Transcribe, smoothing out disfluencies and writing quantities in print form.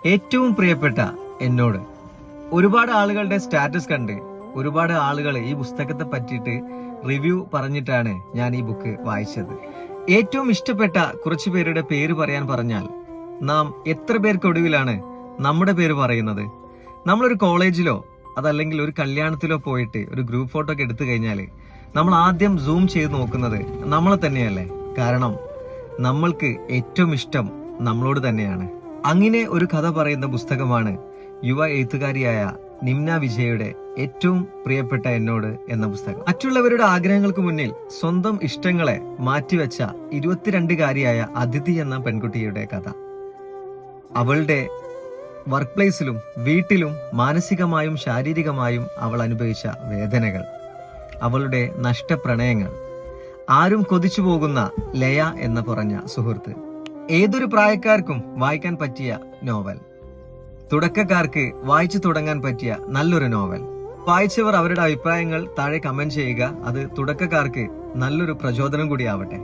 ഏറ്റവും പ്രിയപ്പെട്ട എന്നോട്. ഒരുപാട് ആളുകളുടെ സ്റ്റാറ്റസ് കണ്ട് ഒരുപാട് ആളുകൾ ഈ പുസ്തകത്തെ പറ്റിയിട്ട് റിവ്യൂ പറഞ്ഞിട്ടാണ് ഞാൻ ഈ ബുക്ക് വായിച്ചത്. ഏറ്റവും ഇഷ്ടപ്പെട്ട കുറച്ചു പേരുടെ പേര് പറയാൻ പറഞ്ഞാൽ നാം എത്ര പേർക്കൊടുവിലാണ് നമ്മുടെ പേര് പറയുന്നത്? നമ്മളൊരു കോളേജിലോ അതല്ലെങ്കിൽ ഒരു കല്യാണത്തിലോ പോയിട്ട് ഒരു ഗ്രൂപ്പ് ഫോട്ടോ ഒക്കെ എടുത്തു കഴിഞ്ഞാൽ നമ്മൾ ആദ്യം സൂം ചെയ്ത് നോക്കുന്നത് നമ്മളെ തന്നെയല്ലേ? കാരണം നമ്മൾക്ക് ഏറ്റവും ഇഷ്ടം നമ്മളോട് തന്നെയാണ്. അങ്ങനെ ഒരു കഥ പറയുന്ന പുസ്തകമാണ് യുവ എഴുത്തുകാരിയായ നിമ്ന വിജയുടെ ഏറ്റവും പ്രിയപ്പെട്ട എന്നോട് എന്ന പുസ്തകം. മറ്റുള്ളവരുടെ ആഗ്രഹങ്ങൾക്ക് മുന്നിൽ സ്വന്തം ഇഷ്ടങ്ങളെ മാറ്റിവെച്ച 22-കാരിയായ അതിഥി എന്ന പെൺകുട്ടിയുടെ കഥ. അവളുടെ വർക്ക് പ്ലേസിലും വീട്ടിലും മാനസികമായും ശാരീരികമായും അവൾ അനുഭവിച്ച വേദനകൾ, അവളുടെ നഷ്ടപ്രണയങ്ങൾ, ആരും കൊതിച്ചു പോകുന്ന ലയ എന്ന് പറഞ്ഞ സുഹൃത്ത്. ഏതൊരു പ്രായക്കാർക്കും വായിക്കാൻ പറ്റിയ നോവൽ, തുടക്കക്കാർക്ക് വായിച്ചു തുടങ്ങാൻ പറ്റിയ നല്ലൊരു നോവൽ. വായിച്ചവർ അവരുടെ അഭിപ്രായങ്ങൾ താഴെ കമന്റ് ചെയ്യുക. അത് തുടക്കക്കാർക്ക് നല്ലൊരു പ്രചോദനം കൂടി ആവട്ടെ.